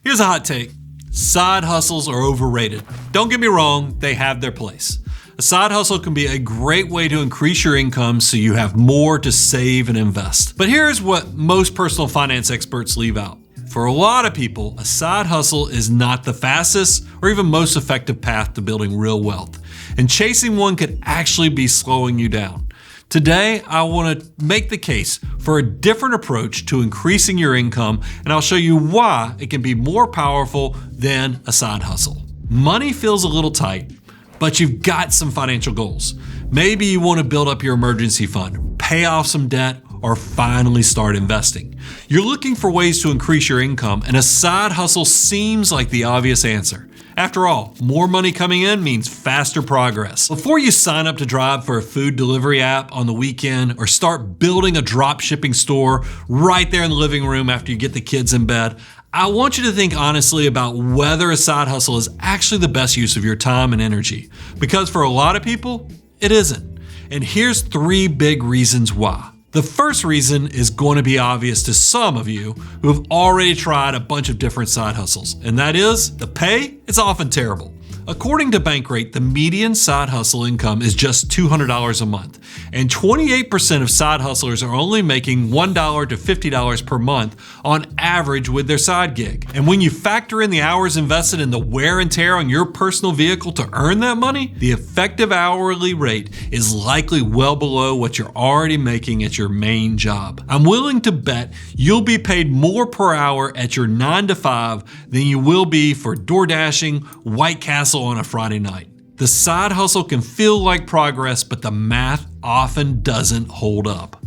Here's a hot take. Side hustles are overrated. Don't get me wrong, they have their place. A side hustle can be a great way to increase your income so you have more to save and invest. But here's what most personal finance experts leave out. For a lot of people, a side hustle is not the fastest or even most effective path to building real wealth. And chasing one could actually be slowing you down. Today, I want to make the case for a different approach to increasing your income, and I'll show you why it can be more powerful than a side hustle. Money feels a little tight, but you've got some financial goals. Maybe you want to build up your emergency fund, pay off some debt, or finally start investing. You're looking for ways to increase your income, and a side hustle seems like the obvious answer. After all, more money coming in means faster progress. Before you sign up to drive for a food delivery app on the weekend or start building a drop shipping store right there in the living room after you get the kids in bed, I want you to think honestly about whether a side hustle is actually the best use of your time and energy. Because for a lot of people, it isn't. And here's 3 big reasons why. The first reason is going to be obvious to some of you who have already tried a bunch of different side hustles, and that is the pay is often terrible. According to Bankrate, the median side hustle income is just $200 a month, and 28% of side hustlers are only making $1 to $50 per month on average with their side gig. And when you factor in the hours invested in the wear and tear on your personal vehicle to earn that money, the effective hourly rate is likely well below what you're already making at your main job. I'm willing to bet you'll be paid more per hour at your 9 to 5 than you will be for door dashing White Castle on a Friday night. The side hustle can feel like progress, but the math often doesn't hold up.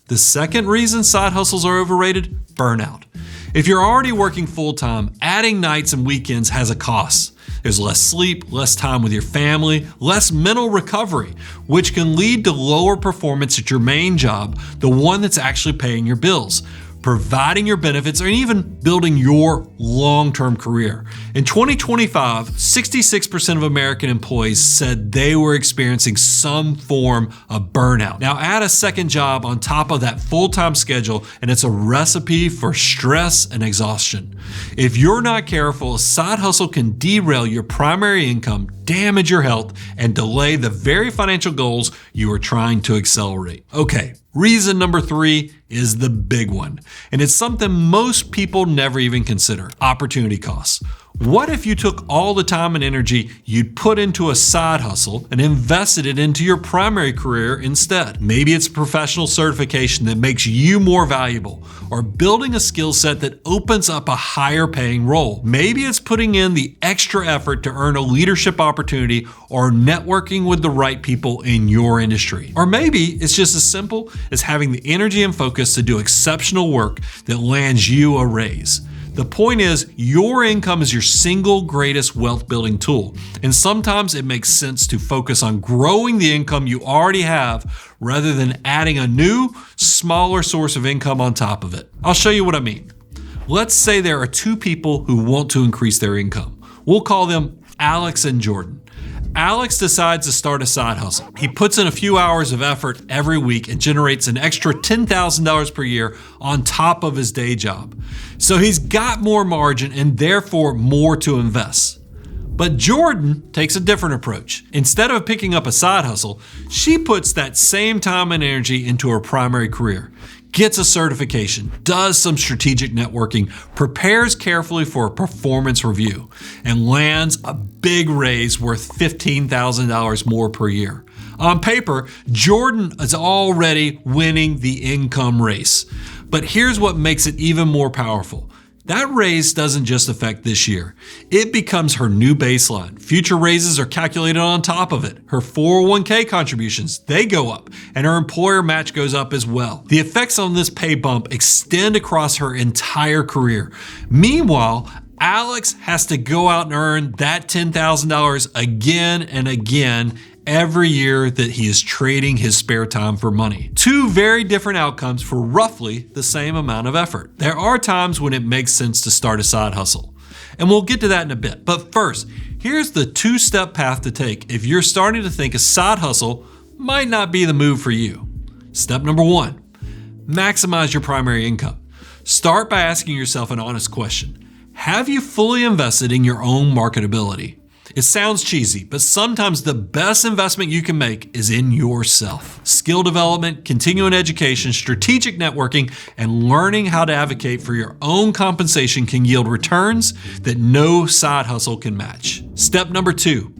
The second reason side hustles are overrated: burnout. If you're already working full-time, adding nights and weekends has a cost. There's less sleep, less time with your family, less mental recovery, which can lead to lower performance at your main job, the one that's actually paying your bills, providing your benefits, or even building your long-term career. In 2025, 66% of American employees said they were experiencing some form of burnout. Now add a second job on top of that full-time schedule, and it's a recipe for stress and exhaustion. If you're not careful, a side hustle can derail your primary income, damage your health, and delay the very financial goals you are trying to accelerate. Okay, reason number 3 is the big one, and it's something most people never even consider: opportunity costs. What if you took all the time and energy you'd put into a side hustle and invested it into your primary career instead? Maybe it's a professional certification that makes you more valuable, or building a skill set that opens up a higher paying role. Maybe it's putting in the extra effort to earn a leadership opportunity or networking with the right people in your industry. Or maybe it's just as simple as having the energy and focus to do exceptional work that lands you a raise. The point is, your income is your single greatest wealth building tool, and sometimes it makes sense to focus on growing the income you already have rather than adding a new, smaller source of income on top of it. I'll show you what I mean. Let's say there are 2 people who want to increase their income. We'll call them Alex and Jordan. Alex decides to start a side hustle. He puts in a few hours of effort every week and generates an extra $10,000 per year on top of his day job. So he's got more margin and therefore more to invest. But Jordan takes a different approach. Instead of picking up a side hustle, she puts that same time and energy into her primary career, gets a certification, does some strategic networking, prepares carefully for a performance review, and lands a big raise worth $15,000 more per year. On paper, Jordan is already winning the income race. But here's what makes it even more powerful. That raise doesn't just affect this year. It becomes her new baseline. Future raises are calculated on top of it. Her 401k contributions, they go up, and her employer match goes up as well. The effects on this pay bump extend across her entire career. Meanwhile, Alex has to go out and earn that $10,000 again and again every year that he is trading his spare time for money. 2 very different outcomes for roughly the same amount of effort. There are times when it makes sense to start a side hustle, and we'll get to that in a bit. But first, here's the 2-step path to take if you're starting to think a side hustle might not be the move for you. Step number 1, maximize your primary income. Start by asking yourself an honest question. Have you fully invested in your own marketability? It sounds cheesy, but sometimes the best investment you can make is in yourself. Skill development, continuing education, strategic networking, and learning how to advocate for your own compensation can yield returns that no side hustle can match. Step number 2,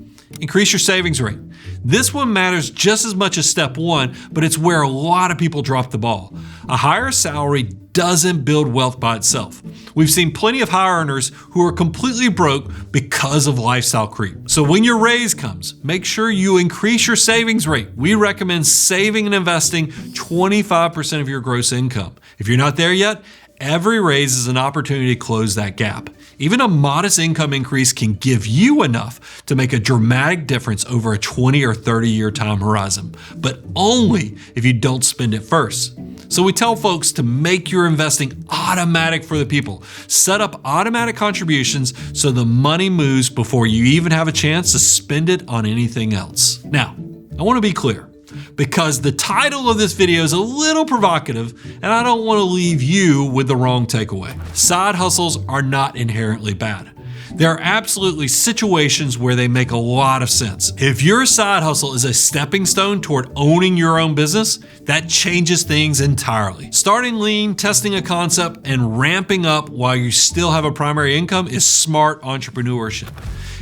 increase your savings rate. This one matters just as much as step 1, but it's where a lot of people drop the ball. A higher salary doesn't build wealth by itself. We've seen plenty of high earners who are completely broke because of lifestyle creep. So when your raise comes, make sure you increase your savings rate. We recommend saving and investing 25% of your gross income. If you're not there yet, every raise is an opportunity to close that gap. Even a modest income increase can give you enough to make a dramatic difference over a 20 or 30-year time horizon, but only if you don't spend it first. So we tell folks to make your investing automatic for the people. Set up automatic contributions so the money moves before you even have a chance to spend it on anything else. Now, I want to be clear, because the title of this video is a little provocative and I don't want to leave you with the wrong takeaway. Side hustles are not inherently bad. There are absolutely situations where they make a lot of sense. If your side hustle is a stepping stone toward owning your own business, that changes things entirely. Starting lean, testing a concept, and ramping up while you still have a primary income is smart entrepreneurship.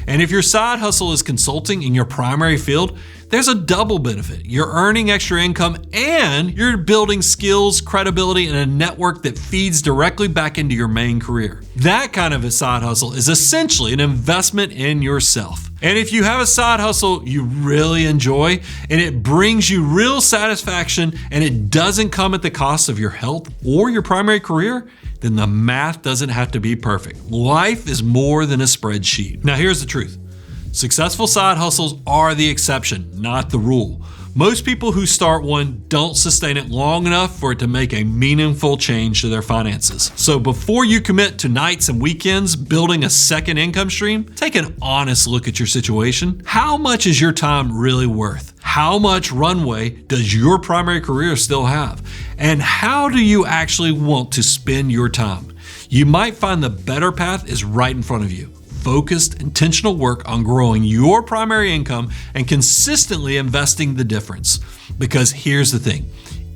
And if your side hustle is consulting in your primary field, there's a double benefit. You're earning extra income and you're building skills, credibility, and a network that feeds directly back into your main career. That kind of a side hustle is essentially an investment in yourself. And if you have a side hustle you really enjoy and it brings you real satisfaction and it doesn't come at the cost of your health or your primary career, then the math doesn't have to be perfect. Life is more than a spreadsheet. Now here's the truth. Successful side hustles are the exception, not the rule. Most people who start one don't sustain it long enough for it to make a meaningful change to their finances. So before you commit to nights and weekends building a second income stream, take an honest look at your situation. How much is your time really worth? How much runway does your primary career still have? And how do you actually want to spend your time? You might find the better path is right in front of you. Focused, intentional work on growing your primary income and consistently investing the difference. Because here's the thing,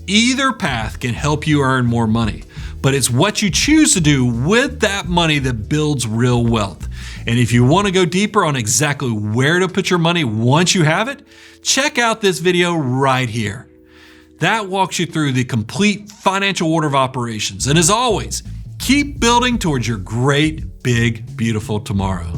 either path can help you earn more money, but it's what you choose to do with that money that builds real wealth. And if you want to go deeper on exactly where to put your money once you have it, check out this video right here. That walks you through the complete financial order of operations. And as always, keep building towards your great, big, beautiful tomorrow.